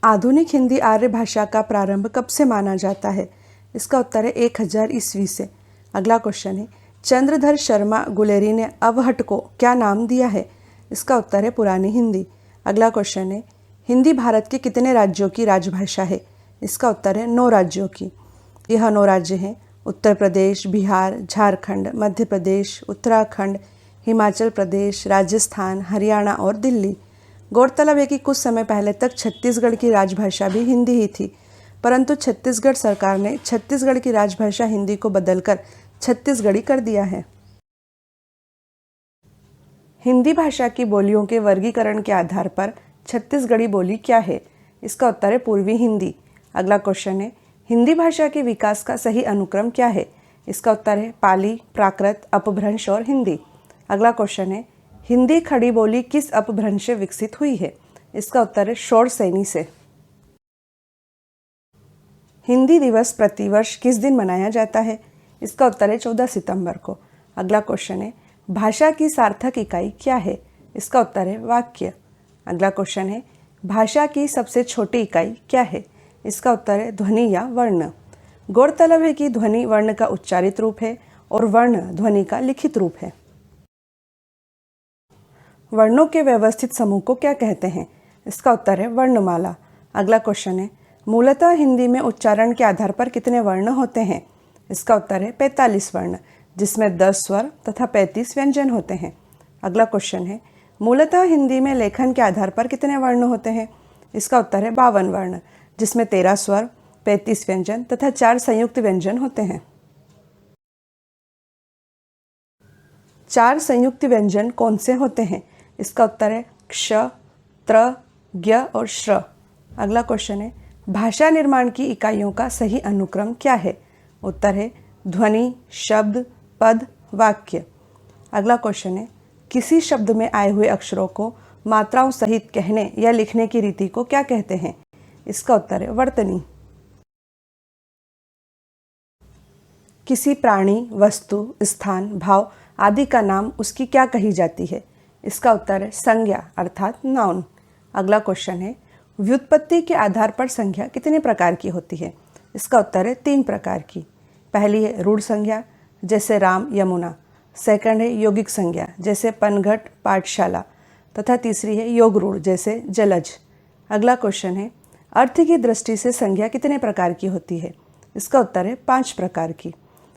आधुनिक हिंदी आर्य भाषा का प्रारंभ कब से माना जाता है? इसका उत्तर है 1000 ईस्वी से। अगला क्वेश्चन है, चंद्रधर शर्मा गुलेरी ने अवहट को क्या नाम दिया है? इसका उत्तर है पुरानी हिंदी। अगला क्वेश्चन है, हिंदी भारत के कितने राज्यों की राजभाषा है? इसका उत्तर है 9 राज्यों की। यह 9 राज्य हैं उत्तर प्रदेश, बिहार, झारखंड, मध्य प्रदेश, उत्तराखंड, हिमाचल प्रदेश, राजस्थान, हरियाणा और दिल्ली। गौरतलब है कि कुछ समय पहले तक छत्तीसगढ़ की राजभाषा भी हिंदी ही थी, परंतु छत्तीसगढ़ सरकार ने छत्तीसगढ़ की राजभाषा हिंदी को बदलकर छत्तीसगढ़ी कर दिया है। हिंदी भाषा की बोलियों के वर्गीकरण के आधार पर छत्तीसगढ़ी बोली क्या है? इसका उत्तर है पूर्वी हिंदी। अगला क्वेश्चन है, हिंदी भाषा के विकास का सही अनुक्रम क्या है? इसका उत्तर है पाली, प्राकृत, अपभ्रंश और हिंदी। अगला क्वेश्चन है, हिंदी खड़ी बोली किस अपभ्रंश से विकसित हुई है? इसका उत्तर है शौरसेनी से। हिंदी दिवस प्रतिवर्ष किस दिन मनाया जाता है? इसका उत्तर है 14 सितंबर को। अगला क्वेश्चन है, भाषा की सार्थक इकाई क्या है? इसका उत्तर है वाक्य। अगला क्वेश्चन है, भाषा की सबसे छोटी इकाई क्या है? इसका उत्तर है ध्वनि या वर्ण। गौरतलब है कि ध्वनि वर्ण का उच्चारित रूप है और वर्ण ध्वनि का लिखित रूप है। वर्णों के व्यवस्थित समूह को क्या कहते हैं? इसका उत्तर है वर्णमाला। अगला क्वेश्चन है, मूलतः हिंदी में उच्चारण के आधार पर कितने वर्ण होते हैं? इसका उत्तर है 45 वर्ण, जिसमें 10 स्वर तथा 35 व्यंजन होते हैं। अगला क्वेश्चन है, मूलतः हिंदी में लेखन के आधार पर कितने वर्ण होते हैं? इसका उत्तर है 52 वर्ण, जिसमें 13 स्वर, 35 व्यंजन तथा 4 संयुक्त व्यंजन होते हैं। 4 संयुक्त व्यंजन कौन से होते हैं? इसका उत्तर है क्ष, त्र, ज्ञ और श्र। अगला क्वेश्चन है, भाषा निर्माण की इकाइयों का सही अनुक्रम क्या है? उत्तर है ध्वनि, शब्द, पद, वाक्य। अगला क्वेश्चन है, किसी शब्द में आए हुए अक्षरों को मात्राओं सहित कहने या लिखने की रीति को क्या कहते हैं? इसका उत्तर है वर्तनी। किसी प्राणी, वस्तु, स्थान, भाव आदि का नाम उसकी क्या कही जाती है? इसका उत्तर है संज्ञा अर्थात नाउन। अगला क्वेश्चन है, व्युत्पत्ति के आधार पर संज्ञा कितने प्रकार की होती है? इसका उत्तर है 3 प्रकार की। पहली है रूढ़ संज्ञा, जैसे राम, यमुना। सेकंड है यौगिक संज्ञा, जैसे पनघट, पाठशाला। तथा तीसरी है योग रूढ़, जैसे जलज। अगला क्वेश्चन है, अर्थ की दृष्टि से संज्ञा कितने प्रकार की होती है? इसका उत्तर है 5 प्रकार की।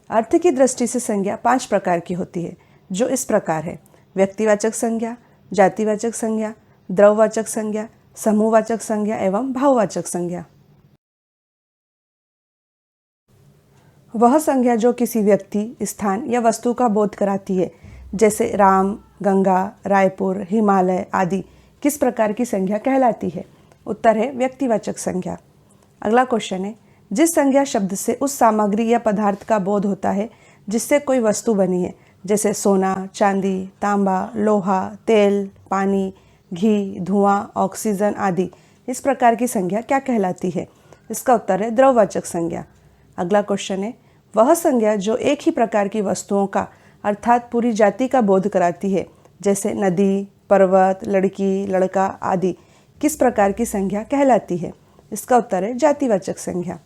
अर्थ की दृष्टि से संज्ञा 5 प्रकार की होती है, जो इस प्रकार है: व्यक्तिवाचक संज्ञा, जातिवाचक संज्ञा, द्रववाचक संज्ञा, समूहवाचक संज्ञा एवं भाववाचक संज्ञा। वह संज्ञा जो किसी व्यक्ति, स्थान या वस्तु का बोध कराती है, जैसे राम, गंगा, रायपुर, हिमालय आदि, किस प्रकार की संज्ञा कहलाती है? उत्तर है व्यक्तिवाचक संज्ञा। अगला क्वेश्चन है, जिस संज्ञा शब्द से उस सामग्री या पदार्थ का बोध होता है जिससे कोई वस्तु बनी है, जैसे सोना, चांदी, तांबा, लोहा, तेल, पानी, घी, धुआं, ऑक्सीजन आदि, इस प्रकार की संज्ञा क्या कहलाती है? इसका उत्तर है द्रववाचक संज्ञा। अगला क्वेश्चन है, वह संज्ञा जो एक ही प्रकार की वस्तुओं का अर्थात पूरी जाति का बोध कराती है, जैसे नदी, पर्वत, लड़की, लड़का आदि, किस प्रकार की संज्ञा कहलाती है? इसका उत्तर है जातिवाचक संज्ञा।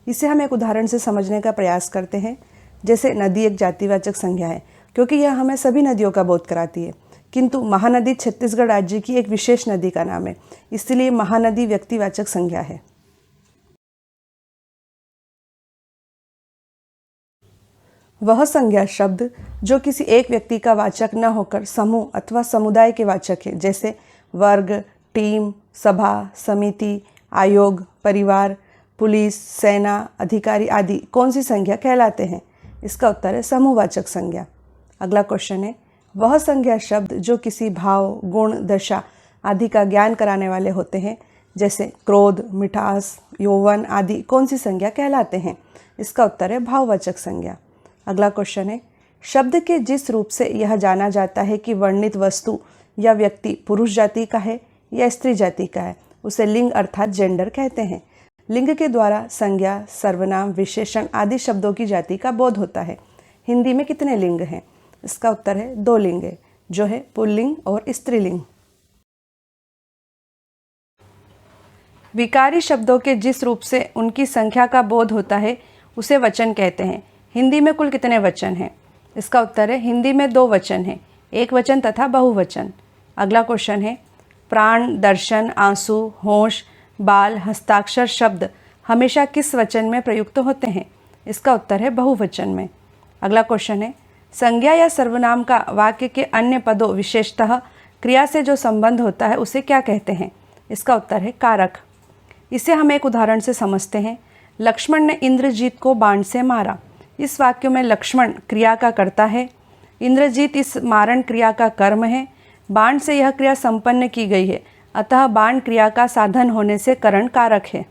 इसे हम एक उदाहरण से समझने का प्रयास करते हैं। जैसे नदी एक जातिवाचक संज्ञा है, क्योंकि यह हमें सभी नदियों का बोध कराती है, किंतु महानदी छत्तीसगढ़ राज्य की एक विशेष नदी का नाम है, इसलिए महानदी व्यक्तिवाचक संज्ञा है। वह संज्ञा शब्द जो किसी एक व्यक्ति का वाचक न होकर समूह अथवा समुदाय के वाचक है, जैसे वर्ग, टीम, सभा, समिति, आयोग, परिवार, पुलिस, सेना, अधिकारी आदि, कौन सी संज्ञा कहलाते हैं? इसका उत्तर है समूहवाचक संज्ञा। अगला क्वेश्चन है, वह संज्ञा शब्द जो किसी भाव, गुण, दशा आदि का ज्ञान कराने वाले होते हैं, जैसे क्रोध, मिठास, यौवन आदि, कौन सी संज्ञा कहलाते हैं? इसका उत्तर है भाववाचक संज्ञा। अगला क्वेश्चन है, शब्द के जिस रूप से यह जाना जाता है कि वर्णित वस्तु या व्यक्ति पुरुष जाति का है या स्त्री जाति का है, उसे लिंग अर्थात जेंडर कहते हैं। लिंग के द्वारा संज्ञा, सर्वनाम, विशेषण आदि शब्दों की जाति का बोध होता है। हिंदी में कितने लिंग हैं? इसका उत्तर है 2 लिंग है, जो है पुल्लिंग और स्त्रीलिंग। विकारी शब्दों के जिस रूप से उनकी संख्या का बोध होता है उसे वचन कहते हैं। हिंदी में कुल कितने वचन हैं? इसका उत्तर है हिंदी में 2 वचन हैं, एक वचन तथा बहुवचन। अगला क्वेश्चन है प्राण, दर्शन, आंसू, होश, बाल, हस्ताक्षर शब्द हमेशा किस वचन में प्रयुक्त होते हैं? इसका उत्तर है बहुवचन में। अगला क्वेश्चन है संज्ञा या सर्वनाम का वाक्य के अन्य पदों विशेषतः क्रिया से जो संबंध होता है उसे क्या कहते हैं? इसका उत्तर है कारक। इसे हम एक उदाहरण से समझते हैं। लक्ष्मण ने इंद्रजीत को बाण से मारा। इस वाक्य में लक्ष्मण क्रिया का कर्ता है, इंद्रजीत इस मारण क्रिया का कर्म है। बाण से यह क्रिया संपन्न की गई है, अतः बाण क्रिया का साधन होने से करण कारक है।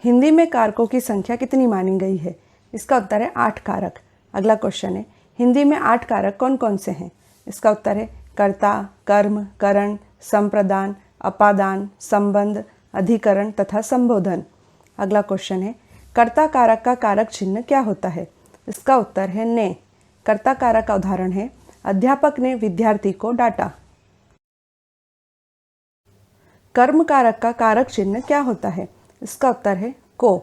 हिंदी में कारकों की संख्या कितनी मानी गई है? इसका उत्तर है 8 कारक। अगला क्वेश्चन है हिंदी में 8 कारक कौन कौन से हैं? इसका उत्तर है कर्ता, कर्म, करण, संप्रदान, अपादान, संबंध, अधिकरण तथा संबोधन। अगला क्वेश्चन है कर्ता कारक का कारक चिन्ह क्या होता है? इसका उत्तर है ने। कर्ता कारक का उदाहरण है अध्यापक ने विद्यार्थी को डांटा। कर्म कारक का कारक चिन्ह क्या होता है? इसका उत्तर है को।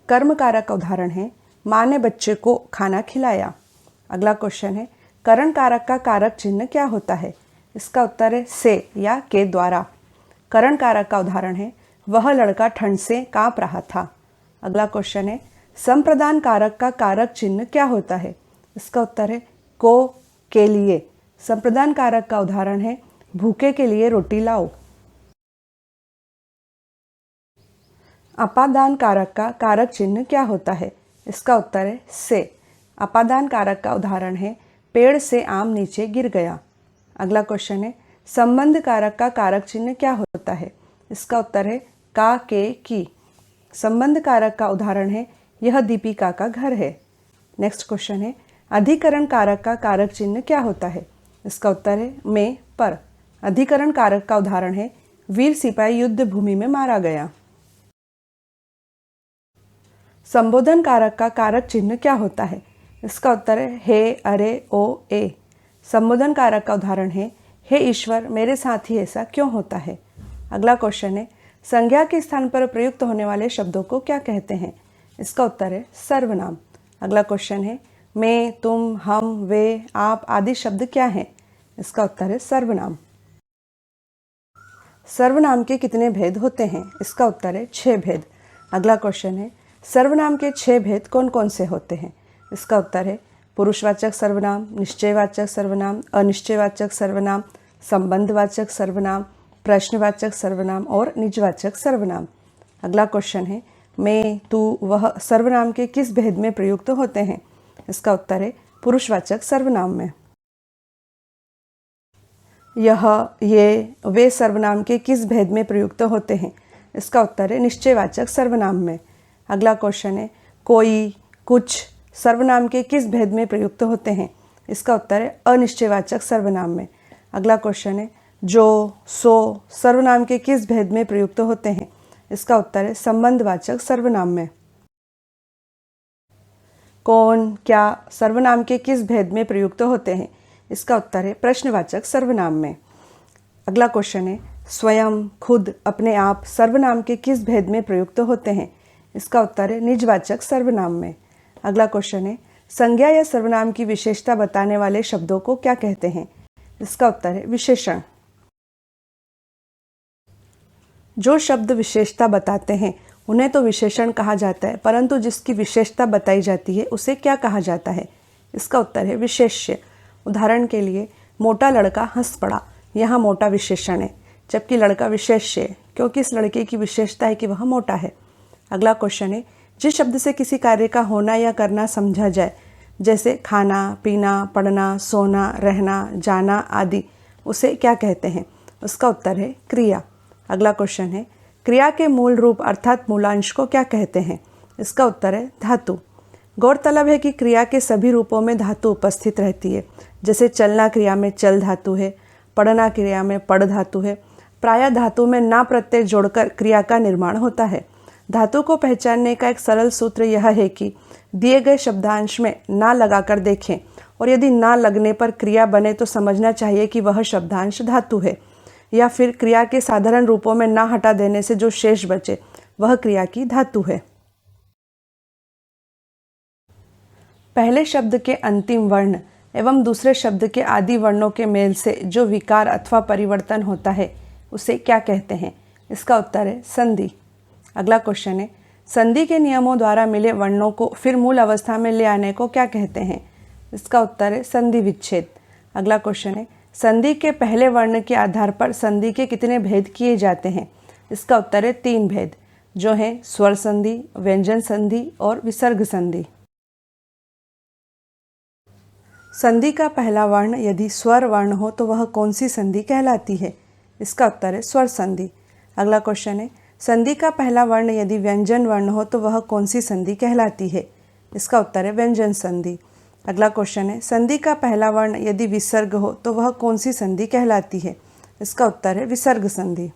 कर्म कारक का उदाहरण है माँ ने बच्चे को खाना खिलाया। अगला क्वेश्चन है करण कारक का कारक चिन्ह क्या होता है? इसका उत्तर है से या के द्वारा। करण कारक का उदाहरण है वह लड़का ठंड से कांप रहा था। अगला क्वेश्चन है संप्रदान कारक का कारक चिन्ह क्या होता है? इसका उत्तर है को, के लिए। संप्रदान कारक का उदाहरण है भूखे के लिए रोटी लाओ। अपादान कारक का कारक चिन्ह क्या होता है? इसका उत्तर है से। अपादान कारक का उदाहरण है पेड़ से आम नीचे गिर गया। अगला क्वेश्चन है संबंध कारक का कारक चिन्ह क्या होता है? इसका उत्तर है का, के, की। संबंध कारक का उदाहरण है यह दीपिका का घर है। नेक्स्ट क्वेश्चन है अधिकरण कारक का कारक चिन्ह क्या होता है? इसका उत्तर है में, पर। अधिकरण कारक का उदाहरण है वीर सिपाही युद्ध भूमि में मारा गया। संबोधन कारक का कारक चिन्ह क्या होता है? इसका उत्तर है हे, अरे, ओ, ए। संबोधन कारक का उदाहरण है हे ईश्वर मेरे साथ ही ऐसा क्यों होता है। अगला क्वेश्चन है संज्ञा के स्थान पर प्रयुक्त होने वाले शब्दों को क्या कहते हैं? इसका उत्तर है सर्वनाम। अगला क्वेश्चन है मैं, तुम, हम, वे, आप आदि शब्द क्या हैं? इसका उत्तर है सर्वनाम। सर्वनाम के कितने भेद होते हैं? इसका उत्तर है 6 भेद। अगला क्वेश्चन है सर्वनाम के 6 भेद कौन कौन से होते हैं? इसका उत्तर है पुरुषवाचक सर्वनाम, निश्चयवाचक सर्वनाम, अनिश्चयवाचक सर्वनाम, संबंधवाचक सर्वनाम, प्रश्नवाचक सर्वनाम और निजवाचक सर्वनाम। अगला क्वेश्चन है मैं, तू, वह सर्वनाम के किस भेद में प्रयुक्त होते हैं? इसका उत्तर है पुरुषवाचक सर्वनाम में। यह, ये, वे सर्वनाम के किस भेद में प्रयुक्त होते हैं? इसका उत्तर है निश्चयवाचक सर्वनाम में। अगला क्वेश्चन है कोई, कुछ सर्वनाम के किस भेद में प्रयुक्त होते हैं? इसका उत्तर है अनिश्चयवाचक सर्वनाम में। अगला क्वेश्चन है जो, सो सर्वनाम के किस भेद में प्रयुक्त होते हैं? इसका उत्तर है संबंधवाचक सर्वनाम में। कौन, क्या सर्वनाम के किस भेद में प्रयुक्त होते हैं? इसका उत्तर है प्रश्नवाचक सर्वनाम में। अगला क्वेश्चन है स्वयं, खुद, अपने आप सर्वनाम के किस भेद में प्रयुक्त होते हैं? इसका उत्तर है निजवाचक सर्वनाम में। अगला क्वेश्चन है संज्ञा या सर्वनाम की विशेषता बताने वाले शब्दों को क्या कहते हैं? इसका उत्तर है विशेषण। जो शब्द विशेषता बताते हैं उन्हें तो विशेषण कहा जाता है, परंतु जिसकी विशेषता बताई जाती है उसे क्या कहा जाता है? इसका उत्तर है विशेष्य। उदाहरण के लिए मोटा लड़का हंस पड़ा, यहाँ मोटा विशेषण है, जबकि लड़का विशेष्य है क्योंकि इस लड़के की विशेषता है कि वह मोटा है। अगला क्वेश्चन है जिस शब्द से किसी कार्य का होना या करना समझा जाए, जैसे खाना, पीना, पढ़ना, सोना, रहना, जाना आदि, उसे क्या कहते हैं? उसका उत्तर है क्रिया। अगला क्वेश्चन है क्रिया के मूल रूप अर्थात मूलांश को क्या कहते हैं? इसका उत्तर है धातु। गौरतलब है कि क्रिया के सभी रूपों में धातु उपस्थित रहती है, जैसे चलना क्रिया में चल धातु है, पढ़ना क्रिया में पढ़ धातु है। प्रायः धातु में ना प्रत्यय जोड़कर क्रिया का निर्माण होता है। धातु को पहचानने का एक सरल सूत्र यह है कि दिए गए शब्दांश में ना लगाकर देखें और यदि ना लगने पर क्रिया बने तो समझना चाहिए कि वह शब्दांश धातु है। या फिर क्रिया के साधारण रूपों में ना हटा देने से जो शेष बचे वह क्रिया की धातु है। पहले शब्द के अंतिम वर्ण एवं दूसरे शब्द के आदि वर्णों के मेल से जो विकार अथवा परिवर्तन होता है उसे क्या कहते हैं? इसका उत्तर है संधि। अगला क्वेश्चन है, संधि के नियमों द्वारा मिले वर्णों को फिर मूल अवस्था में ले आने को क्या कहते हैं? इसका उत्तर है संधि विच्छेद। अगला क्वेश्चन है, संधि के पहले वर्ण के आधार पर संधि के कितने भेद किए जाते हैं? इसका उत्तर है 3 भेद, जो हैं स्वर संधि, व्यंजन संधि और विसर्ग संधि। संधि का पहला वर्ण यदि स्वर वर्ण हो तो वह कौन सी संधि कहलाती है? इसका उत्तर है स्वर संधि। अगला क्वेश्चन है, संधि का पहला वर्ण यदि व्यंजन वर्ण हो तो वह कौन सी संधि कहलाती है? इसका उत्तर है व्यंजन संधि। अगला क्वेश्चन है, संधि का पहला वर्ण यदि विसर्ग हो तो वह कौन सी संधि कहलाती है? इसका उत्तर है विसर्ग संधि।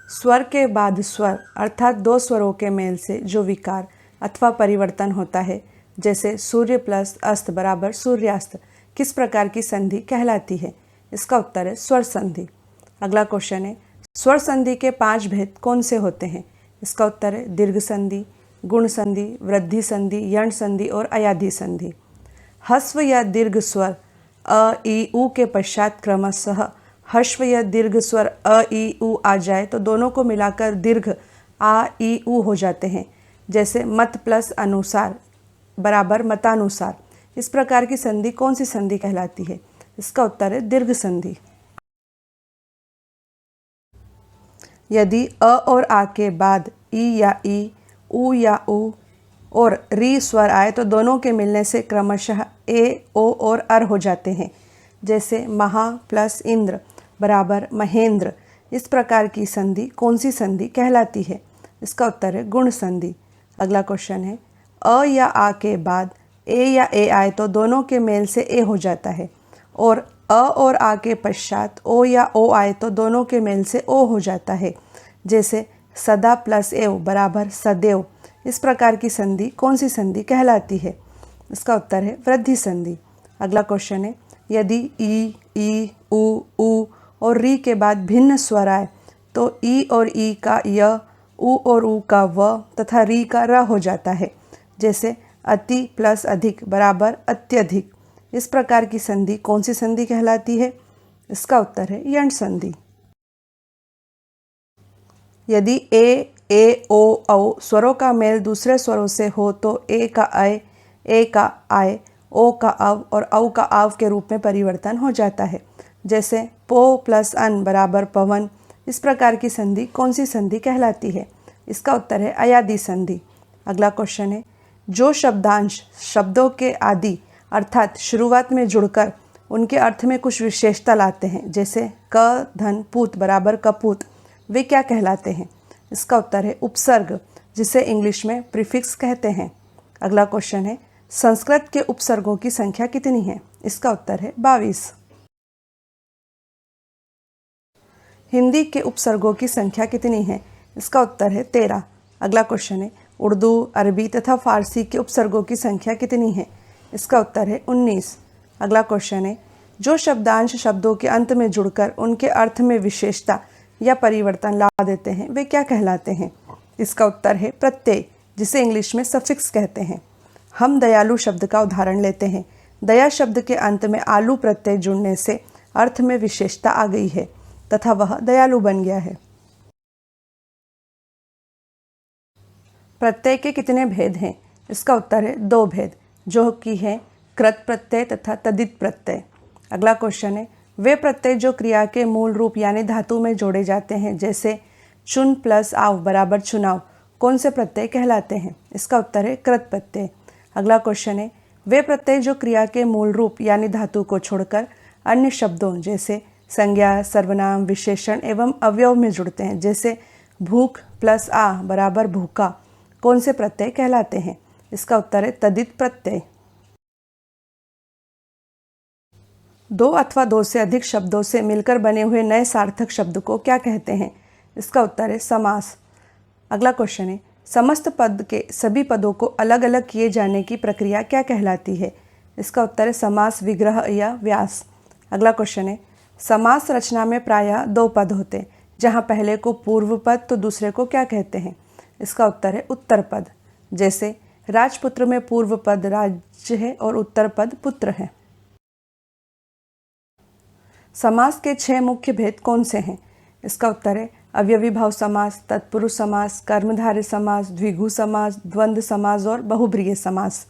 स्वर के बाद स्वर अर्थात 2 स्वरों के मेल से जो विकार अथवा परिवर्तन होता है, जैसे सूर्य प्लस अस्त बराबर सूर्यास्त, किस प्रकार की संधि कहलाती है? इसका उत्तर है स्वर संधि। अगला क्वेश्चन है, स्वर संधि के 5 भेद कौन से होते हैं? इसका उत्तर है दीर्घ संधि, गुण संधि, वृद्धि संधि, यण संधि और अयाधि संधि। ह्स्व या दीर्घ स्वर अ ई उ के पश्चात क्रमशः ह्स्व या दीर्घ स्वर अ ई उ आ जाए तो दोनों को मिलाकर दीर्घ आ ई उ हो जाते हैं, जैसे मत प्लस अनुसार बराबर मतानुसार। इस प्रकार की संधि कौन सी संधि कहलाती है? इसका उत्तर है दीर्घ संधि। यदि अ और आ के बाद ई या ई, उ या उ और री स्वर आए तो दोनों के मिलने से क्रमशः ए, ओ और अर हो जाते हैं, जैसे महा प्लस इंद्र बराबर महेंद्र। इस प्रकार की संधि कौन सी संधि कहलाती है? इसका उत्तर है गुण संधि। अगला क्वेश्चन है, अ या आ के बाद ए या ए आए तो दोनों के मेल से ए हो जाता है, और अ और आ के पश्चात ओ या ओ आए तो दोनों के मेल से ओ हो जाता है, जैसे सदा प्लस एव बराबर सदैव। इस प्रकार की संधि कौन सी संधि कहलाती है? इसका उत्तर है वृद्धि संधि। अगला क्वेश्चन है, यदि ई, उ और री के बाद भिन्न स्वर आए तो ई और ई का य, उ और उ का व तथा री का र हो जाता है, जैसे अति प्लस अधिक बराबर अत्यधिक। इस प्रकार की संधि कौन सी संधि कहलाती है? इसका उत्तर है यण संधि। यदि ए, ओ, औ स्वरों का मेल दूसरे स्वरों से हो तो ए का अय, ए का आय, ओ का अव और औ का आव के रूप में परिवर्तन हो जाता है, जैसे पो प्लस अन बराबर पवन। इस प्रकार की संधि कौन सी संधि कहलाती है? इसका उत्तर है अयादि संधि। अगला क्वेश्चन है, जो शब्दांश शब्दों के आदि अर्थात शुरुआत में जुड़कर उनके अर्थ में कुछ विशेषता लाते हैं, जैसे क धन पूत बराबर कपूत, वे क्या कहलाते हैं? इसका उत्तर है उपसर्ग, जिसे इंग्लिश में प्रीफिक्स कहते हैं। अगला क्वेश्चन है, संस्कृत के उपसर्गों की संख्या कितनी है? इसका उत्तर है 22। हिंदी के उपसर्गों की संख्या कितनी है? इसका उत्तर है 13। अगला क्वेश्चन है, उर्दू, अरबी तथा फारसी के उपसर्गों की संख्या कितनी है? इसका उत्तर है 19। अगला क्वेश्चन है, जो शब्दांश शब्दों के अंत में जुड़कर उनके अर्थ में विशेषता या परिवर्तन ला देते हैं, वे क्या कहलाते हैं? इसका उत्तर है प्रत्यय, जिसे इंग्लिश में सफिक्स कहते हैं। हम दयालु शब्द का उदाहरण लेते हैं। दया शब्द के अंत में आलू प्रत्यय जुड़ने से अर्थ में विशेषता आ गई है तथा वह दयालु बन गया है। प्रत्यय के कितने भेद हैं? इसका उत्तर है 2 भेद, जो कि है कृत प्रत्यय तथा तदित प्रत्यय। अगला क्वेश्चन है, वे प्रत्यय जो क्रिया के मूल रूप यानी धातु में जोड़े जाते हैं, जैसे चुन प्लस आव बराबर चुनाव, कौन से प्रत्यय कहलाते हैं? इसका उत्तर है कृत प्रत्यय। अगला क्वेश्चन है, वे प्रत्यय जो क्रिया के मूल रूप यानी धातु को छोड़कर अन्य शब्दों जैसे संज्ञा, सर्वनाम, विशेषण एवं अवयव में जुड़ते हैं, जैसे भूख प्लस आ बराबर भूखा, कौन से प्रत्यय कहलाते हैं? इसका उत्तर है तदित प्रत्यय। 2 अथवा 2 से अधिक शब्दों से मिलकर बने हुए नए सार्थक शब्द को क्या कहते हैं? इसका उत्तर है समास। अगला क्वेश्चन है, समस्त पद के सभी पदों को अलग अलग किए जाने की प्रक्रिया क्या कहलाती है? इसका उत्तर है समास विग्रह या व्यास। अगला क्वेश्चन है, समास रचना में प्रायः दो पद होते हैं, जहाँ पहले को पूर्व पद तो दूसरे को क्या कहते हैं? इसका उत्तर है उत्तर पद। जैसे राजपुत्र में पूर्व पद राज्य है और उत्तर पद पुत्र है। समास के 6 मुख्य भेद कौन से हैं? इसका उत्तर है अवयवी भाव समास, तत्पुरुष समास, कर्मधारय समास, द्विगु समास, द्वंद्व समास और बहुब्रीहि समास।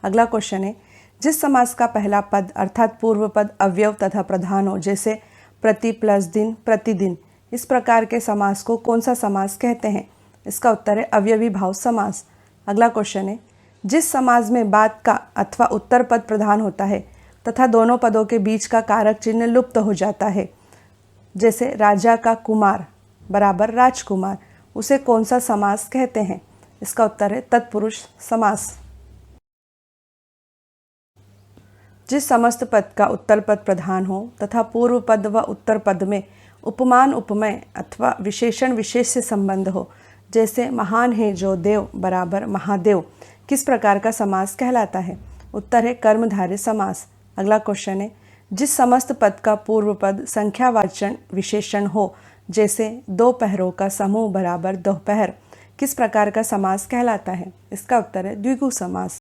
अगला क्वेश्चन है, जिस समास का पहला पद अर्थात पूर्व पद अवयव तथा प्रधान हो, जैसे प्रति प्लस दिन, प्रतिदिन, इस प्रकार के समास को कौन सा समास कहते हैं? इसका उत्तर है अवयवी भाव समास। अगला क्वेश्चन है, जिस समास में बाद का अथवा उत्तर पद प्रधान होता है तथा दोनों पदों के बीच का कारक चिन्ह लुप्त हो जाता है, जैसे राजा का कुमार बराबर राजकुमार, उसे कौन सा समास कहते हैं? इसका उत्तर है तत्पुरुष समास। जिस समस्त पद का उत्तर पद प्रधान हो तथा पूर्व पद व उत्तर पद में उपमान उपमेय अथवा विशेषण विशेष से संबंध हो, जैसे महान है जो देव बराबर महादेव, किस प्रकार का समास कहलाता है? उत्तर है कर्मधारय समास। अगला क्वेश्चन है, जिस समस्त पद का पूर्व पद संख्यावाचन विशेषण हो, जैसे दो पहरों का समूह बराबर दोपहर, किस प्रकार का समास कहलाता है? इसका उत्तर है द्विगु समास।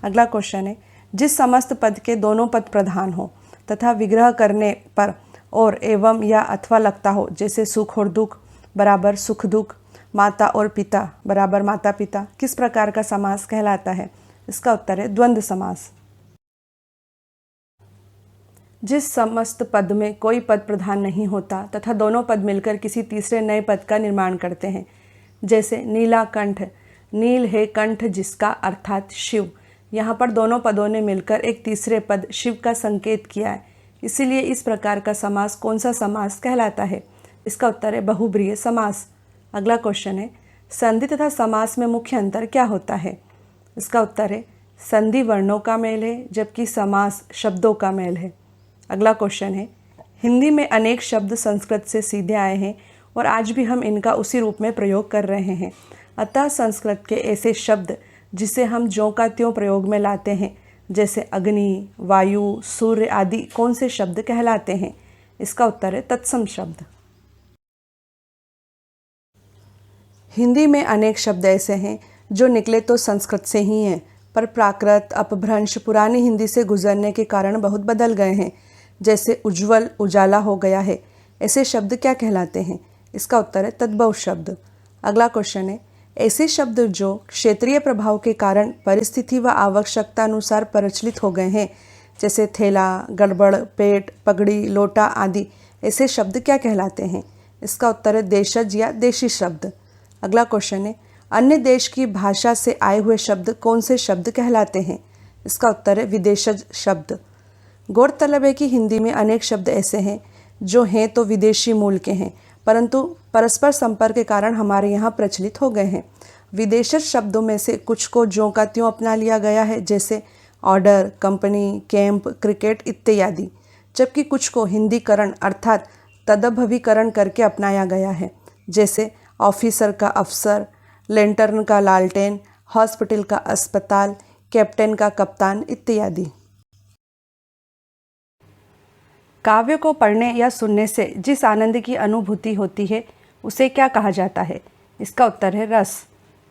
अगला क्वेश्चन है, जिस समस्त पद के दोनों पद प्रधान हो तथा विग्रह करने पर और एवं या अथवा लगता हो, जैसे सुख और दुख बराबर सुख दुख, माता और पिता बराबर माता पिता, किस प्रकार का समास कहलाता है? इसका उत्तर है द्वंद्व समास। जिस समस्त पद में कोई पद प्रधान नहीं होता तथा दोनों पद मिलकर किसी तीसरे नए पद का निर्माण करते हैं, जैसे नीलाकंठ, नील है कंठ जिसका अर्थात शिव, यहाँ पर दोनों पदों ने मिलकर एक तीसरे पद शिव का संकेत किया है, इसीलिए इस प्रकार का समास कौन सा समास कहलाता है? इसका उत्तर है बहुब्रीहि समास। अगला क्वेश्चन है, संधि तथा समास में मुख्य अंतर क्या होता है? इसका उत्तर है संधि वर्णों का मेल है, जबकि समास शब्दों का मेल है। अगला क्वेश्चन है, हिंदी में अनेक शब्द संस्कृत से सीधे आए हैं और आज भी हम इनका उसी रूप में प्रयोग कर रहे हैं, अतः संस्कृत के ऐसे शब्द जिसे हम ज्यों का त्यों प्रयोग में लाते हैं, जैसे अग्नि, वायु, सूर्य आदि, कौन से शब्द कहलाते हैं? इसका उत्तर है तत्सम शब्द। हिंदी में अनेक शब्द ऐसे हैं जो निकले तो संस्कृत से ही हैं, पर प्राकृत अपभ्रंश पुरानी हिंदी से गुजरने के कारण बहुत बदल गए हैं, जैसे उज्ज्वल उजाला हो गया है। ऐसे शब्द क्या कहलाते हैं? इसका उत्तर है तद्भव शब्द। अगला क्वेश्चन है, ऐसे शब्द जो क्षेत्रीय प्रभाव के कारण परिस्थिति व आवश्यकता अनुसार प्रचलित हो गए हैं, जैसे थैला, गड़बड़, पेट, पगड़ी, लोटा आदि, ऐसे शब्द क्या कहलाते हैं? इसका उत्तर है देशज या देशी शब्द। अगला क्वेश्चन है, अन्य देश की भाषा से आए हुए शब्द कौन से शब्द कहलाते हैं? इसका उत्तर है विदेशज शब्द। गौरतलब है कि हिंदी में अनेक शब्द ऐसे हैं जो हैं तो विदेशी मूल के हैं, परंतु परस्पर संपर्क के कारण हमारे यहाँ प्रचलित हो गए हैं। विदेशज शब्दों में से कुछ को ज्यों का त्यों अपना लिया गया है, जैसे ऑर्डर, कंपनी, कैंप, क्रिकेट इत्यादि, जबकि कुछ को हिंदीकरण अर्थात तदभवीकरण करके अपनाया गया है, जैसे ऑफिसर का अफसर, लेंटर्न का लालटेन, हॉस्पिटल का अस्पताल, कैप्टन का कप्तान इत्यादि। काव्य को पढ़ने या सुनने से जिस आनंद की अनुभूति होती है उसे क्या कहा जाता है? इसका उत्तर है रस।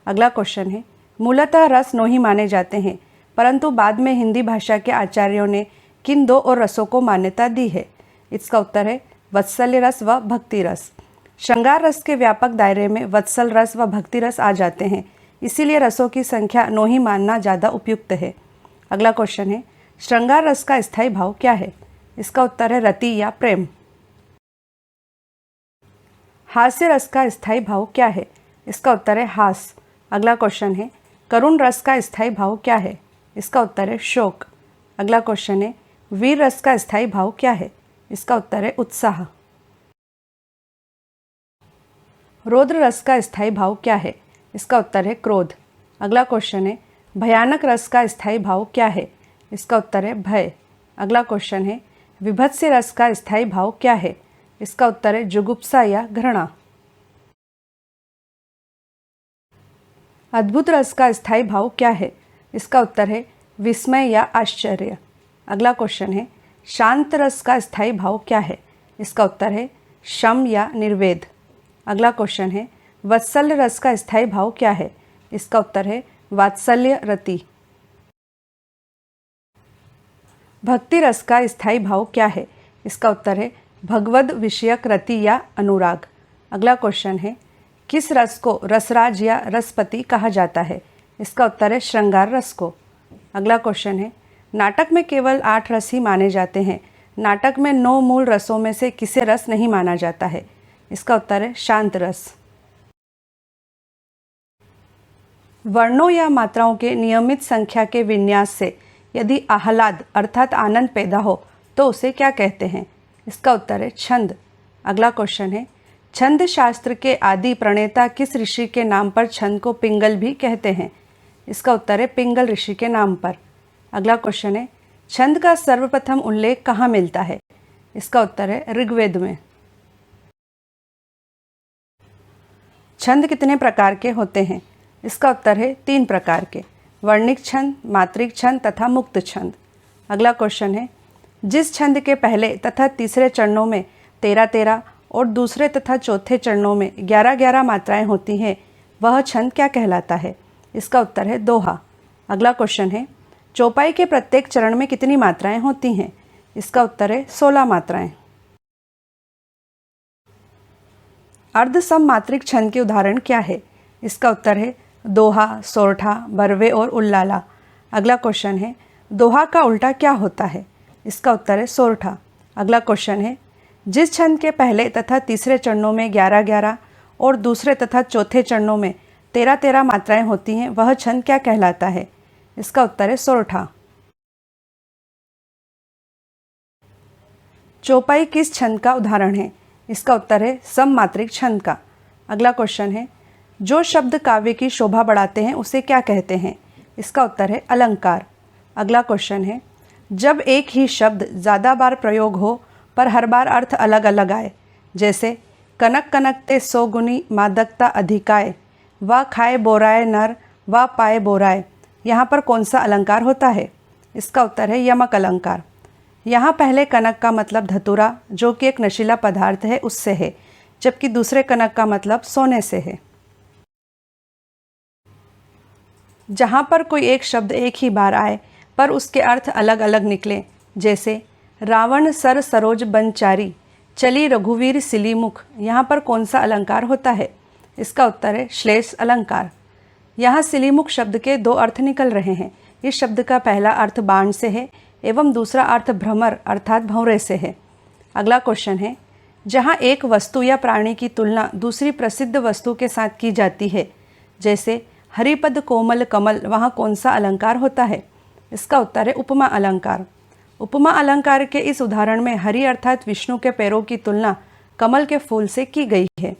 अगला क्वेश्चन है, मूलतः रस 9 ही माने जाते हैं, परंतु बाद में हिंदी भाषा के आचार्यों ने किन 2 और रसों को मान्यता दी है? इसका उत्तर है वत्सल्य रस व भक्ति रस। श्रृंगार रस के व्यापक दायरे में वत्सल रस व भक्ति रस आ जाते हैं, इसीलिए रसों की संख्या 9 ही मानना ज़्यादा उपयुक्त है। अगला क्वेश्चन है, श्रृंगार रस का स्थायी भाव क्या है? इसका उत्तर है रति या प्रेम। हास्य रस का स्थायी भाव क्या है? इसका उत्तर है हास। अगला क्वेश्चन है, करुण रस का स्थायी भाव क्या है? इसका उत्तर है शोक। अगला क्वेश्चन है, वीर रस का स्थायी भाव क्या है? इसका उत्तर है उत्साह। रौद्र रस का स्थायी भाव क्या है? इसका उत्तर है क्रोध। अगला क्वेश्चन है, भयानक रस का स्थायी भाव क्या है? इसका उत्तर है भय। अगला क्वेश्चन है, विभत्स रस का स्थायी भाव क्या है? इसका उत्तर है जुगुप्सा या घृणा। अद्भुत रस का स्थायी भाव क्या है? इसका उत्तर है विस्मय या आश्चर्य। अगला क्वेश्चन है, शांत रस का स्थायी भाव क्या है? इसका उत्तर है शम या निर्वेद। अगला क्वेश्चन है वत्सल रस का स्थायी भाव क्या है? इसका उत्तर है वात्सल्य रति। भक्ति रस का स्थायी भाव क्या है? इसका उत्तर है भगवद विषयक रति या अनुराग। अगला क्वेश्चन है किस रस को रसराज या रसपति कहा जाता है? इसका उत्तर है श्रृंगार रस को। अगला क्वेश्चन है नाटक में केवल 8 रस ही माने जाते हैं, नाटक में 9 मूल रसों में से किसे रस नहीं माना जाता है? इसका उत्तर है शांत रस। वर्णों या मात्राओं के नियमित संख्या के विन्यास से यदि आह्लाद अर्थात आनंद पैदा हो तो उसे क्या कहते हैं? इसका उत्तर है छंद। अगला क्वेश्चन है छंद शास्त्र के आदि प्रणेता किस ऋषि के नाम पर छंद को पिंगल भी कहते हैं? इसका उत्तर है पिंगल ऋषि के नाम पर। अगला क्वेश्चन है छंद का सर्वप्रथम उल्लेख कहाँ मिलता है? इसका उत्तर है ऋग्वेद में। छंद कितने प्रकार के होते हैं? इसका उत्तर है 3 प्रकार के, वर्णिक छंद, मात्रिक छंद तथा मुक्त छंद। अगला क्वेश्चन है जिस छंद के पहले तथा तीसरे चरणों में 13-13 और दूसरे तथा चौथे चरणों में 11-11 मात्राएं होती हैं वह छंद क्या कहलाता है? इसका उत्तर है दोहा। अगला क्वेश्चन है चौपाई के प्रत्येक चरण में कितनी मात्राएं होती हैं? इसका उत्तर है 16 मात्राएं। अर्ध सममात्रिक छंद के उदाहरण क्या है? इसका उत्तर है दोहा, सोरठा, बरवे और उल्लाला। अगला क्वेश्चन है दोहा का उल्टा क्या होता है? इसका उत्तर है सोरठा। अगला क्वेश्चन है जिस छंद के पहले तथा तीसरे चरणों में 11-11 और दूसरे तथा चौथे चरणों में 13-13 मात्राएं होती हैं वह छंद क्या कहलाता है? इसका उत्तर है सोरठा। चौपाई किस छंद का उदाहरण है? इसका उत्तर है सममात्रिक छंद का। अगला क्वेश्चन है जो शब्द काव्य की शोभा बढ़ाते हैं उसे क्या कहते हैं? इसका उत्तर है अलंकार। अगला क्वेश्चन है जब एक ही शब्द ज़्यादा बार प्रयोग हो पर हर बार अर्थ अलग अलग आए, जैसे कनक कनकते 100 गुनी मादकता अधिकाय, व खाए बोराए नर व पाए बोराए, यहाँ पर कौन सा अलंकार होता है? इसका उत्तर है यमक अलंकार। यहाँ पहले कनक का मतलब धतूरा जो कि एक नशीला पदार्थ है उससे है, जबकि दूसरे कनक का मतलब सोने से है। जहाँ पर कोई एक शब्द एक ही बार आए पर उसके अर्थ अलग अलग निकले, जैसे रावण सर सरोज बनचारी, चली रघुवीर सिलीमुख, यहाँ पर कौन सा अलंकार होता है? इसका उत्तर है श्लेष अलंकार। यहाँ सिलीमुख शब्द के 2 अर्थ निकल रहे हैं। इस शब्द का पहला अर्थ बाण से है एवं दूसरा अर्थ भ्रमर अर्थात भंवरे से है। अगला क्वेश्चन है जहाँ एक वस्तु या प्राणी की तुलना दूसरी प्रसिद्ध वस्तु के साथ की जाती है, जैसे हरिपद कोमल कमल, वहाँ कौन सा अलंकार होता है? इसका उत्तर है उपमा अलंकार। उपमा अलंकार के इस उदाहरण में हरि अर्थात विष्णु के पैरों की तुलना कमल के फूल से की गई है।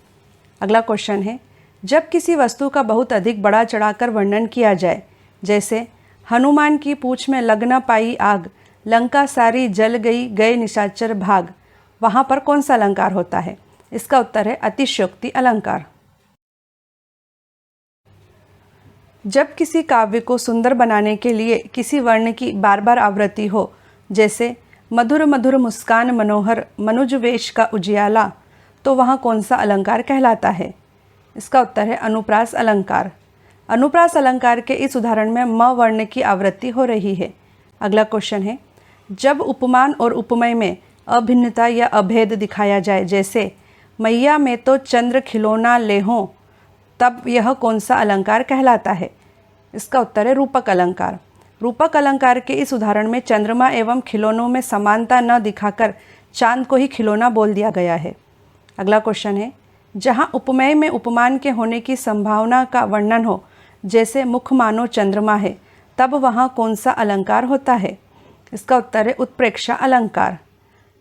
अगला क्वेश्चन है जब किसी वस्तु का बहुत अधिक बड़ा चढ़ाकर वर्णन किया जाए, जैसे हनुमान की पूंछ में लग न पाई आग, लंका सारी जल गई गए निशाचर भाग, वहाँ पर कौन सा अलंकार होता है? इसका उत्तर है अतिशयोक्ति अलंकार। जब किसी काव्य को सुंदर बनाने के लिए किसी वर्ण की बार बार आवृत्ति हो, जैसे मधुर मधुर मुस्कान मनोहर मनुज वेश का उजियाला, तो वहाँ कौन सा अलंकार कहलाता है? इसका उत्तर है अनुप्रास अलंकार। अनुप्रास अलंकार के इस उदाहरण में म वर्ण की आवृत्ति हो रही है। अगला क्वेश्चन है जब उपमान और उपमेय में अभिन्नता या अभेद दिखाया जाए, जैसे मैया में तो चंद्र खिलौना ले हों, तब यह कौन सा अलंकार कहलाता है? इसका उत्तर है रूपक अलंकार। रूपक अलंकार के इस उदाहरण में चंद्रमा एवं खिलौनों में समानता न दिखाकर चांद को ही खिलौना बोल दिया गया है। अगला क्वेश्चन है जहाँ उपमेय में उपमान के होने की संभावना का वर्णन हो, जैसे मुख मानो चंद्रमा है, तब वहाँ कौन सा अलंकार होता है? इसका उत्तर है उत्प्रेक्षा अलंकार।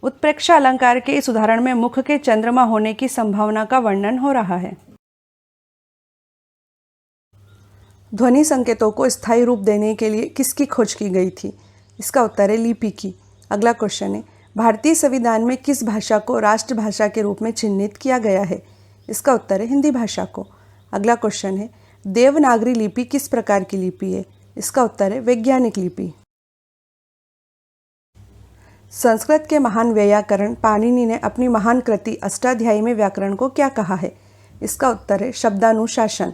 उत्प्रेक्षा अलंकार के इस उदाहरण में मुख के चंद्रमा होने की संभावना का वर्णन हो रहा है। ध्वनि संकेतों को स्थायी रूप देने के लिए किसकी खोज की गई थी? इसका उत्तर है लिपि की। अगला क्वेश्चन है भारतीय संविधान में किस भाषा को राष्ट्रभाषा के रूप में चिन्हित किया गया है? इसका उत्तर है हिंदी भाषा को। अगला क्वेश्चन है देवनागरी लिपि किस प्रकार की लिपि है? इसका उत्तर है वैज्ञानिक लिपि। संस्कृत के महान व्याकरण पाणिनि ने अपनी महान कृति अष्टाध्यायी में व्याकरण को क्या कहा है? इसका उत्तर है शब्दानुशासन।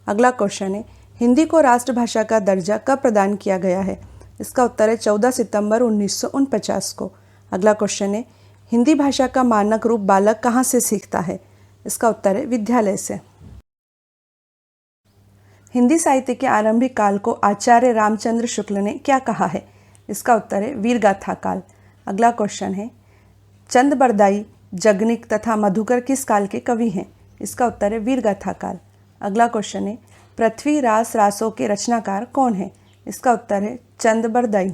अगला क्वेश्चन है, हिंदी को राष्ट्रभाषा का दर्जा कब प्रदान किया गया है? इसका उत्तर है 14 सितंबर 1949 को। अगला क्वेश्चन है, हिंदी भाषा का मानक रूप बालक कहाँ से सीखता है? इसका उत्तर है विद्यालय से। हिंदी साहित्य के आरंभिक काल को आचार्य रामचंद्र शुक्ल ने क्या कहा है? इसका उत्तर है वीरगाथा काल। अगला क्वेश्चन है, चंद बरदाई, जगनिक तथा मधुकर किस काल के कवि हैं? इसका उत्तर है वीरगाथा काल। अगला क्वेश्चन है, पृथ्वी रास रासों के रचनाकार कौन है? इसका उत्तर है चंद बरदाई।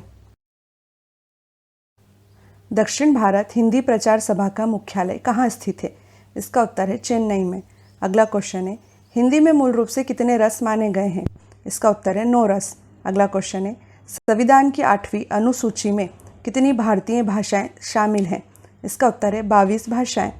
दक्षिण भारत हिंदी प्रचार सभा का मुख्यालय कहाँ स्थित है? इसका उत्तर है चेन्नई में। अगला क्वेश्चन है, हिंदी में मूल रूप से कितने रस माने गए हैं? इसका उत्तर है 9 रस। अगला क्वेश्चन है, संविधान की 8वीं अनुसूची में कितनी भारतीय भाषाएं शामिल हैं? इसका उत्तर है 22 भाषाएं।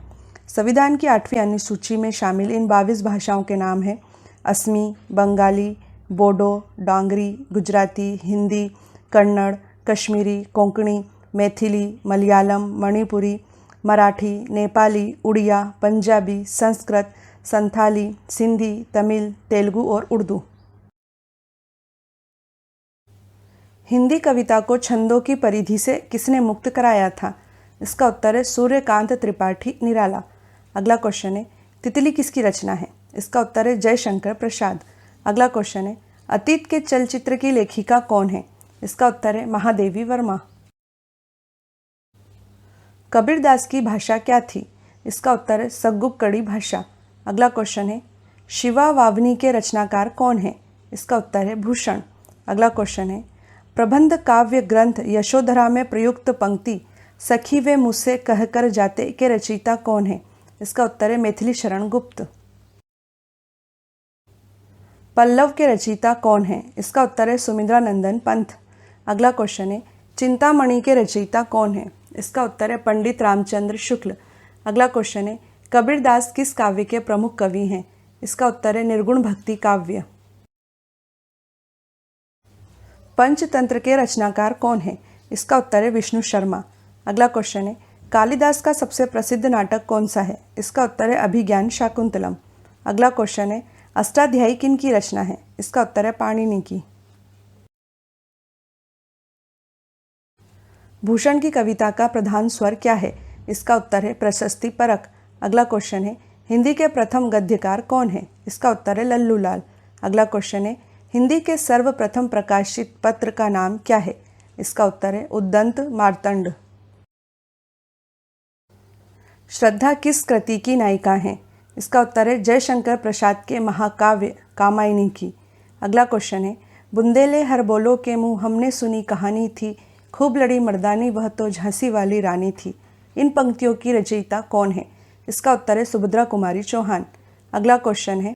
संविधान की 8वीं अनुसूची में शामिल इन 22 भाषाओं के नाम हैं असमी, बंगाली, बोडो, डोंगरी, गुजराती, हिंदी, कन्नड़, कश्मीरी, कोंकणी, मैथिली, मलयालम, मणिपुरी, मराठी, नेपाली, उड़िया, पंजाबी, संस्कृत, संथाली, सिंधी, तमिल, तेलुगु और उर्दू। हिंदी कविता को छंदों की परिधि से किसने मुक्त कराया था? इसका उत्तर है सूर्यकांत त्रिपाठी निराला। अगला क्वेश्चन है, तितली किसकी रचना है? इसका उत्तर है जयशंकर प्रसाद। अगला क्वेश्चन है, अतीत के चलचित्र की लेखिका कौन है? इसका उत्तर है महादेवी वर्मा। कबीरदास की भाषा क्या थी? इसका उत्तर है सग्गुक्कड़ी भाषा। अगला क्वेश्चन है, शिवा वावनी के रचनाकार कौन है? इसका उत्तर है भूषण। अगला क्वेश्चन है, प्रबंध काव्य ग्रंथ यशोधरा में प्रयुक्त पंक्ति सखी वे मुझसे कहकर जाते के रचयिता कौन है? इसका उत्तर है मैथिली शरण गुप्त। पल्लव के रचयिता कौन है? इसका उत्तर है सुमित्रा नंदन पंत। अगला क्वेश्चन है, चिंतामणि के रचयिता कौन है? इसका उत्तर है पंडित रामचंद्र शुक्ल। अगला क्वेश्चन है, कबीरदास किस काव्य के प्रमुख कवि हैं? इसका उत्तर है निर्गुण भक्ति काव्य। पंचतंत्र के रचनाकार कौन है? इसका उत्तर है विष्णु शर्मा। अगला क्वेश्चन है, कालिदास का सबसे प्रसिद्ध नाटक कौन सा है? इसका उत्तर है अभिज्ञान शाकुंतलम। अगला क्वेश्चन है, अष्टाध्यायी किन की रचना है? इसका उत्तर है पाणिनि की। भूषण की कविता का प्रधान स्वर क्या है? इसका उत्तर है प्रशस्ति परक। अगला क्वेश्चन है, हिंदी के प्रथम गद्यकार कौन है? इसका उत्तर है लल्लू लाल। अगला क्वेश्चन है, हिंदी के सर्वप्रथम प्रकाशित पत्र का नाम क्या है? इसका उत्तर है उद्दंत मार्तंड। श्रद्धा किस कृति की नायिका हैं? इसका उत्तर है जयशंकर प्रसाद के महाकाव्य कामायनी की। अगला क्वेश्चन है, बुंदेले हर बोलो के मुँह हमने सुनी कहानी थी, खूब लड़ी मर्दानी वह तो झांसी वाली रानी थी। इन पंक्तियों की रचयिता कौन है? इसका उत्तर है सुभद्रा कुमारी चौहान। अगला क्वेश्चन है,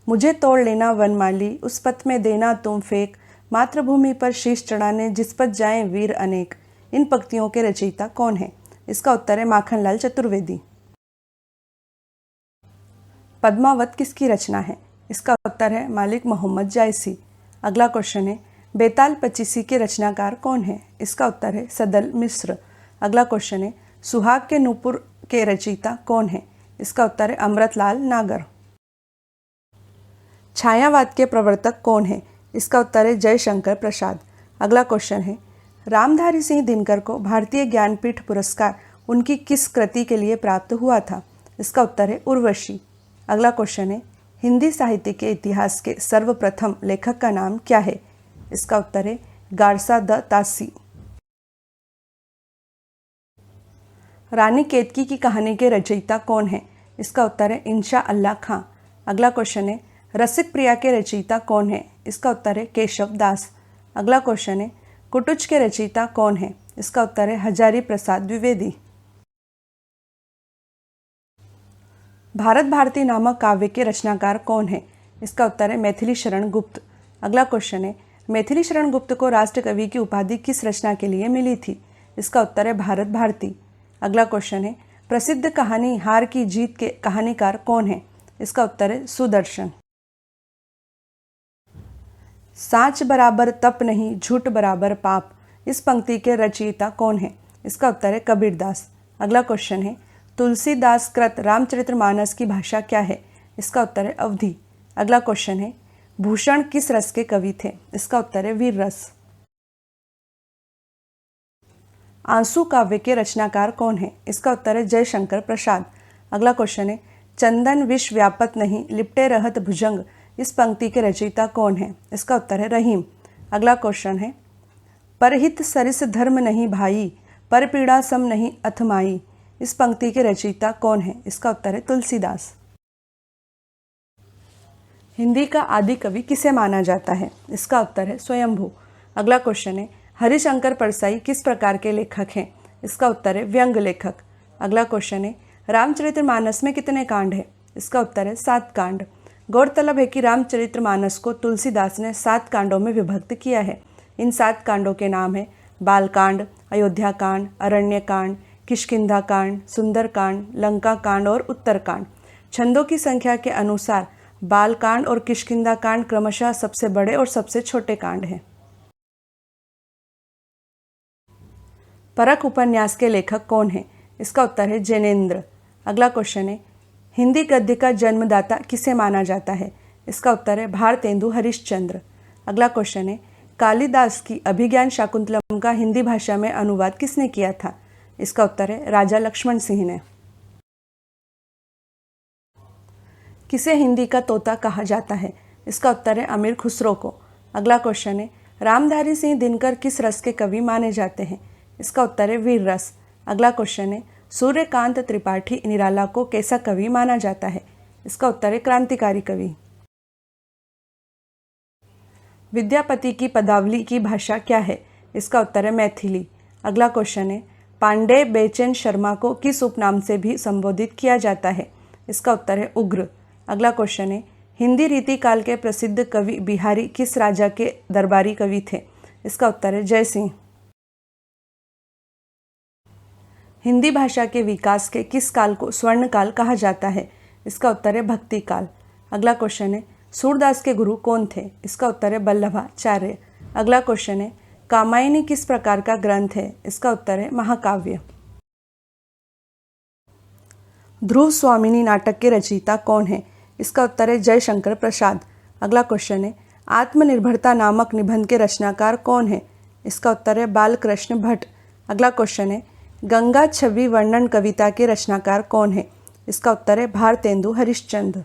मुझे तोड़ लेना वनमाली, उस पथ में देना तुम फेंक, मातृभूमि पर शीश चढ़ाने जिस पथ जाएं वीर अनेक। इन पंक्तियों के रचयिता कौन है? इसका उत्तर है माखनलाल चतुर्वेदी। पद्मावत किसकी रचना है? इसका उत्तर है मालिक मोहम्मद जायसी। अगला क्वेश्चन है, बेताल पचीसी के रचनाकार कौन है? इसका उत्तर है सदल मिश्र। अगला क्वेश्चन है, सुहाग के नूपुर के रचयिता कौन है? इसका उत्तर है अमृतलाल नागर। छायावाद के प्रवर्तक कौन है? इसका उत्तर है जयशंकर प्रसाद। अगला क्वेश्चन है, रामधारी सिंह दिनकर को भारतीय ज्ञानपीठ पुरस्कार उनकी किस कृति के लिए प्राप्त हुआ था? इसका उत्तर है उर्वशी। अगला क्वेश्चन है, हिंदी साहित्य के इतिहास के सर्वप्रथम लेखक का नाम क्या है? इसका उत्तर है गारसा द तासी। रानी केतकी की कहानी के रचयिता कौन है? इसका उत्तर है इंशा अल्लाह खां। अगला क्वेश्चन है, रसिक प्रिया के रचयिता कौन है? इसका उत्तर है केशव दास। अगला क्वेश्चन है, कुटुच के रचयिता कौन है? इसका उत्तर है हजारी प्रसाद द्विवेदी। भारत भारती नामक काव्य के रचनाकार कौन है? इसका उत्तर है मैथिली शरण गुप्त। अगला क्वेश्चन है, मैथिली शरण गुप्त को राष्ट्रकवि की उपाधि किस रचना के लिए मिली थी? इसका उत्तर है भारत भारती। अगला क्वेश्चन है, प्रसिद्ध कहानी हार की जीत के कहानीकार कौन है? इसका उत्तर है सुदर्शन। साँच बराबर तप नहीं, झूठ बराबर पाप। इस पंक्ति के रचयिता कौन है? इसका उत्तर है कबीरदास। अगला क्वेश्चन है तुलसीदास कृत रामचरितमानस की भाषा क्या है? इसका उत्तर है अवधी। अगला क्वेश्चन है भूषण किस रस के कवि थे? इसका उत्तर है वीर रस। आंसू काव्य के रचनाकार कौन है? इसका उत्तर है जयशंकर प्रसाद। अगला क्वेश्चन है चंदन विष व्यापत नहीं लिपटे रहत भुजंग, इस पंक्ति के रचयिता कौन है? इसका उत्तर है रहीम। अगला क्वेश्चन है परहित सरिस धर्म नहीं भाई, पर पीड़ा सम नहीं अथमाई, इस पंक्ति के रचयिता कौन है? इसका उत्तर है तुलसीदास। हिंदी का आदि कवि किसे माना जाता है? इसका उत्तर है स्वयंभू। अगला क्वेश्चन है हरिशंकर परसाई किस प्रकार के लेखक हैं? इसका उत्तर है व्यंग लेखक। अगला क्वेश्चन है रामचरितमानस में कितने कांड हैं? इसका उत्तर है 7 कांड। गौरतलब है कि रामचरितमानस को तुलसीदास ने 7 कांडों में विभक्त किया है। इन 7 कांडों के नाम है बालकांड, अयोध्या कांड, अरण्य कांड, किष्किंधा कांड, सुंदर कांड, लंका कांड और उत्तरकांड। छंदों की संख्या के अनुसार बालकांड और किष्किंधा कांड क्रमशः सबसे बड़े और सबसे छोटे कांड हैं। परख उपन्यास के लेखक कौन है? इसका उत्तर है जैनेन्द्र। अगला क्वेश्चन है हिंदी गद्य का जन्मदाता किसे माना जाता है? इसका उत्तर है भारतेंदु हरिश्चंद्र। अगला क्वेश्चन है कालिदास की अभिज्ञान शाकुंतलम का हिंदी भाषा में अनुवाद किसने किया था? इसका उत्तर है राजा लक्ष्मण सिंह ने। किसे हिंदी का तोता कहा जाता है? इसका उत्तर है अमीर खुसरो को। अगला क्वेश्चन है रामधारी सिंह दिनकर किस रस के कवि माने जाते हैं? इसका उत्तर है वीर रस। अगला क्वेश्चन है सूर्यकांत त्रिपाठी निराला को कैसा कवि माना जाता है? इसका उत्तर है क्रांतिकारी कवि। विद्यापति की पदावली की भाषा क्या है? इसका उत्तर है मैथिली। अगला क्वेश्चन है पांडे बेचैन शर्मा को किस उपनाम से भी संबोधित किया जाता है? इसका उत्तर है उग्र। अगला क्वेश्चन है हिंदी रीति काल के प्रसिद्ध कवि बिहारी किस राजा के दरबारी कवि थे? इसका उत्तर है जयसिंह। हिंदी भाषा के विकास के किस काल को स्वर्ण काल कहा जाता है? इसका उत्तर है भक्ति काल। अगला क्वेश्चन है सूरदास के गुरु कौन थे? इसका उत्तर है बल्लभाचार्य। अगला क्वेश्चन है कामायनी किस प्रकार का ग्रंथ है? इसका उत्तर है महाकाव्य। ध्रुव स्वामिनी नाटक के रचयिता कौन है? इसका उत्तर है जयशंकर प्रसाद। अगला क्वेश्चन है आत्मनिर्भरता नामक निबंध के रचनाकार कौन है? इसका उत्तर है बालकृष्ण भट्ट। अगला क्वेश्चन है गंगा छवि वर्णन कविता के रचनाकार कौन है? इसका उत्तर है भारतेंदु हरिश्चंद्र।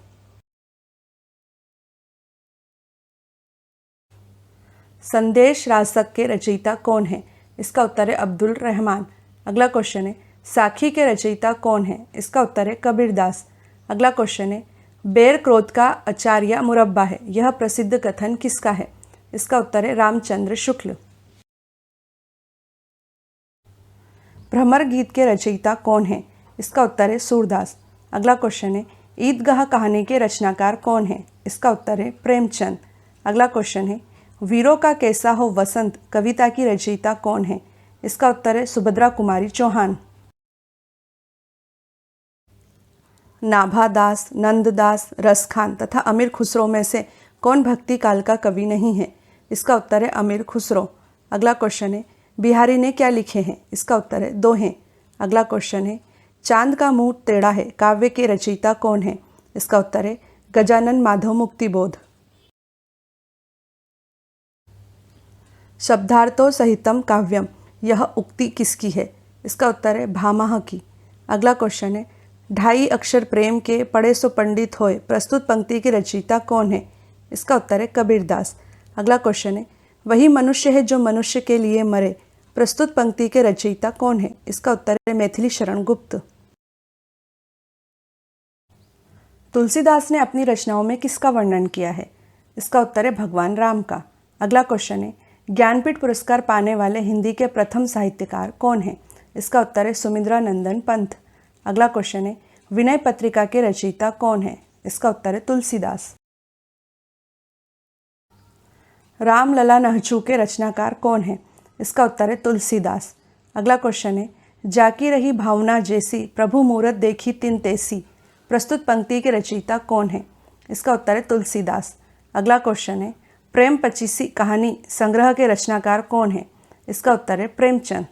संदेश रासक के रचयिता कौन है? इसका उत्तर है अब्दुल रहमान। अगला क्वेश्चन है साखी के रचयिता कौन है? इसका उत्तर है कबीरदास। अगला क्वेश्चन है बेर क्रोध का अचार या मुरब्बा है, यह प्रसिद्ध कथन किसका है? इसका उत्तर है रामचंद्र शुक्ल। भ्रमर गीत के रचयिता कौन है? इसका उत्तर है सूरदास। अगला क्वेश्चन है ईदगाह कहानी के रचनाकार कौन है? इसका उत्तर है प्रेमचंद। अगला क्वेश्चन है वीरों का कैसा हो वसंत कविता की रचयिता कौन है? इसका उत्तर है सुभद्रा कुमारी चौहान। नाभादास, नंददास, रसखान तथा अमीर खुसरो में से कौन भक्ति काल का कवि नहीं है? इसका उत्तर है अमीर खुसरो। अगला क्वेश्चन है बिहारी ने क्या लिखे हैं? इसका उत्तर है दोहे। अगला क्वेश्चन है चांद का मुंह टेढ़ा है काव्य के रचयिता कौन है? इसका उत्तर है गजानन माधव मुक्तिबोध। शब्दार्थो सहितम काव्यम, यह उक्ति किसकी है? इसका उत्तर है भामह की। अगला क्वेश्चन है 2.5 अक्षर प्रेम के पढ़े सो पंडित होए प्रस्तुत पंक्ति के रचयिता कौन है? इसका उत्तर है कबीरदास। अगला क्वेश्चन है वही मनुष्य है जो मनुष्य के लिए मरे प्रस्तुत पंक्ति के रचयिता कौन है? इसका उत्तर है मैथिली शरण गुप्त। तुलसीदास ने अपनी रचनाओं में किसका वर्णन किया है? इसका उत्तर है भगवान राम का। अगला क्वेश्चन है ज्ञानपीठ पुरस्कार पाने वाले हिंदी के प्रथम साहित्यकार कौन है? इसका उत्तर है सुमिंद्रानंदन पंत। अगला क्वेश्चन है विनय पत्रिका के रचयिता कौन है? इसका उत्तर है तुलसीदास। रामलला नहचू के रचनाकार कौन है? इसका उत्तर है तुलसीदास। अगला क्वेश्चन है जाकी रही भावना जैसी प्रभु मूरत देखी तिन तैसी प्रस्तुत पंक्ति के रचयिता कौन है? इसका उत्तर है तुलसीदास। अगला क्वेश्चन है प्रेम पचीसी कहानी संग्रह के रचनाकार कौन है? इसका उत्तर है प्रेमचंद।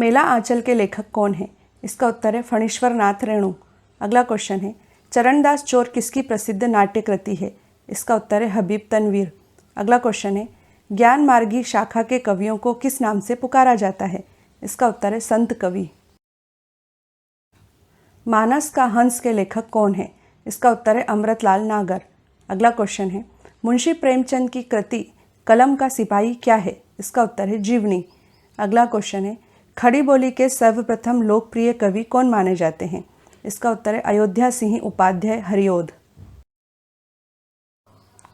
मेला आंचल के लेखक कौन है? इसका उत्तर है फणीश्वर नाथ रेणु। अगला क्वेश्चन है चरणदास चोर किसकी प्रसिद्ध नाट्य कृति है? इसका उत्तर है हबीब तनवीर। अगला क्वेश्चन है ज्ञान मार्गी शाखा के कवियों को किस नाम से पुकारा जाता है? इसका उत्तर है संत कवि। मानस का हंस के लेखक कौन है? इसका उत्तर है अमृतलाल नागर। अगला क्वेश्चन है मुंशी प्रेमचंद की कृति कलम का सिपाही क्या है? इसका उत्तर है जीवनी। अगला क्वेश्चन है खड़ी बोली के सर्वप्रथम लोकप्रिय कवि कौन माने जाते हैं? इसका उत्तर है अयोध्या सिंह उपाध्याय हरिओद।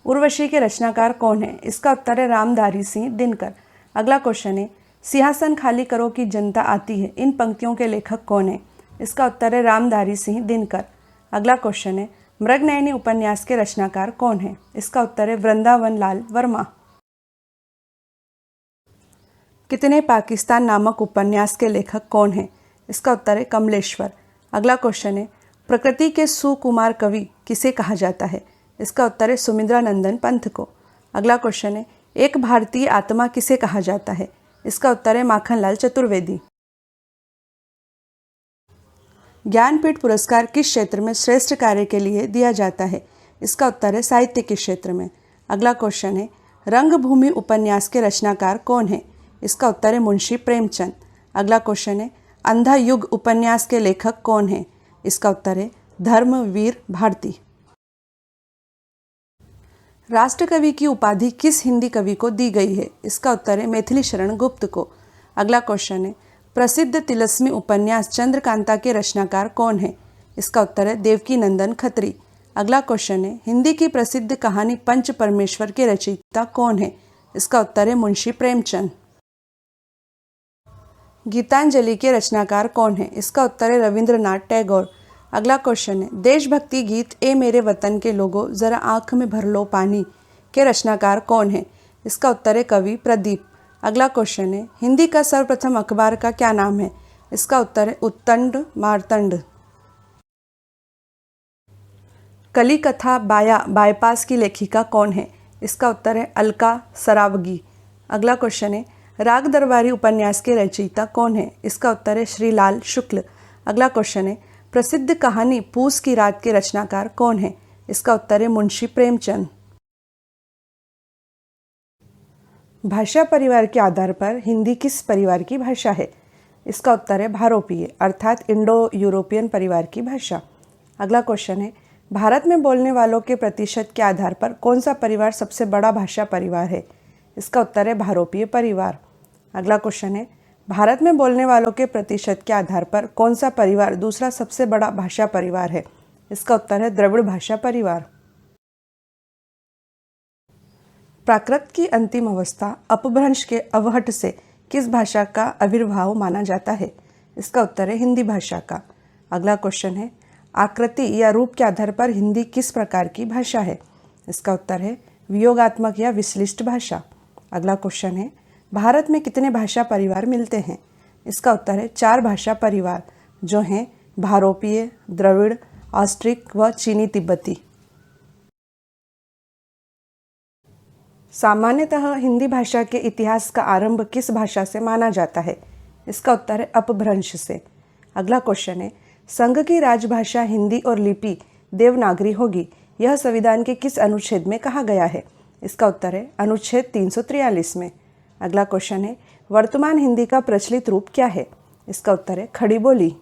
उर्वशी के रचनाकार कौन है? इसका उत्तर है रामधारी सिंह दिनकर। अगला क्वेश्चन है सिंहासन खाली करो की जनता आती है, इन पंक्तियों के लेखक कौन है? इसका उत्तर है रामधारी सिंह दिनकर। अगला क्वेश्चन है मृगनयनी उपन्यास के रचनाकार कौन है? इसका उत्तर है वृंदावन लाल वर्मा। कितने पाकिस्तान नामक उपन्यास के लेखक कौन है? इसका उत्तर है कमलेश्वर। अगला क्वेश्चन है प्रकृति के सुकुमार कवि किसे कहा जाता है? इसका उत्तर है सुमिंद्रानंदन पंत को। अगला क्वेश्चन है एक भारतीय आत्मा किसे कहा जाता है? इसका उत्तर है माखनलाल चतुर्वेदी। ज्ञानपीठ पुरस्कार किस क्षेत्र में श्रेष्ठ कार्य के लिए दिया जाता है? इसका उत्तर है साहित्य के क्षेत्र में। अगला क्वेश्चन है रंगभूमि उपन्यास के रचनाकार कौन है? इसका उत्तर है मुंशी प्रेमचंद। अगला क्वेश्चन है अंधा युग उपन्यास के लेखक कौन है? इसका उत्तर है धर्मवीर भारती। राष्ट्रकवि की उपाधि किस हिंदी कवि को दी गई है? इसका उत्तर है मैथिली शरण गुप्त को। अगला क्वेश्चन है प्रसिद्ध तिलस्मी उपन्यास चंद्रकांता के रचनाकार कौन है? इसका उत्तर है देवकी नंदन खत्री। अगला क्वेश्चन है हिंदी की प्रसिद्ध कहानी पंच परमेश्वर के रचयिता कौन है? इसका उत्तर है मुंशी प्रेमचंद। गीतांजलि के रचनाकार कौन है? इसका उत्तर है रविंद्रनाथ टैगोर। अगला क्वेश्चन है देशभक्ति गीत ए मेरे वतन के लोगों जरा आंख में भर लो पानी के रचनाकार कौन है? इसका उत्तर है कवि प्रदीप। अगला क्वेश्चन है हिंदी का सर्वप्रथम अखबार का क्या नाम है? इसका उत्तर है उत्तंड मार्तंड। कली कथा बायपास की लेखिका कौन है? इसका उत्तर है अलका सरावगी। अगला क्वेश्चन है राग दरबारी उपन्यास के रचयिता कौन है? इसका उत्तर है श्रीलाल शुक्ल। अगला क्वेश्चन है प्रसिद्ध कहानी पूस की रात के रचनाकार कौन है? इसका उत्तर है मुंशी प्रेमचंद। भाषा परिवार के आधार पर हिंदी किस परिवार की भाषा है? इसका उत्तर है भारोपीय अर्थात इंडो यूरोपियन परिवार की भाषा। अगला क्वेश्चन है भारत में बोलने वालों के प्रतिशत के आधार पर कौन सा परिवार सबसे बड़ा भाषा परिवार है? इसका उत्तर है भारोपीय परिवार। अगला क्वेश्चन है भारत में बोलने वालों के प्रतिशत के आधार पर कौन सा परिवार दूसरा सबसे बड़ा भाषा परिवार है? इसका उत्तर है द्रविड़ भाषा परिवार। प्राकृत की अंतिम अवस्था अपभ्रंश के अवहट से किस भाषा का आविर्भाव माना जाता है? इसका उत्तर है हिंदी भाषा का। अगला क्वेश्चन है आकृति या रूप के आधार पर हिंदी किस प्रकार की भाषा है? इसका उत्तर है वियोगात्मक या विश्लिष्ट भाषा। अगला क्वेश्चन है भारत में कितने भाषा परिवार मिलते हैं? इसका उत्तर है 4 भाषा परिवार जो हैं भारोपीय, द्रविड़, ऑस्ट्रिक व चीनी तिब्बती। सामान्यतः हिंदी भाषा के इतिहास का आरंभ किस भाषा से माना जाता है? इसका उत्तर है अपभ्रंश से। अगला क्वेश्चन है संघ की राजभाषा हिंदी और लिपि देवनागरी होगी, यह संविधान के किस अनुच्छेद में कहा गया है? इसका उत्तर है अनुच्छेद 343 में। अगला क्वेश्चन है वर्तमान हिंदी का प्रचलित रूप क्या है? इसका उत्तर है खड़ी बोली।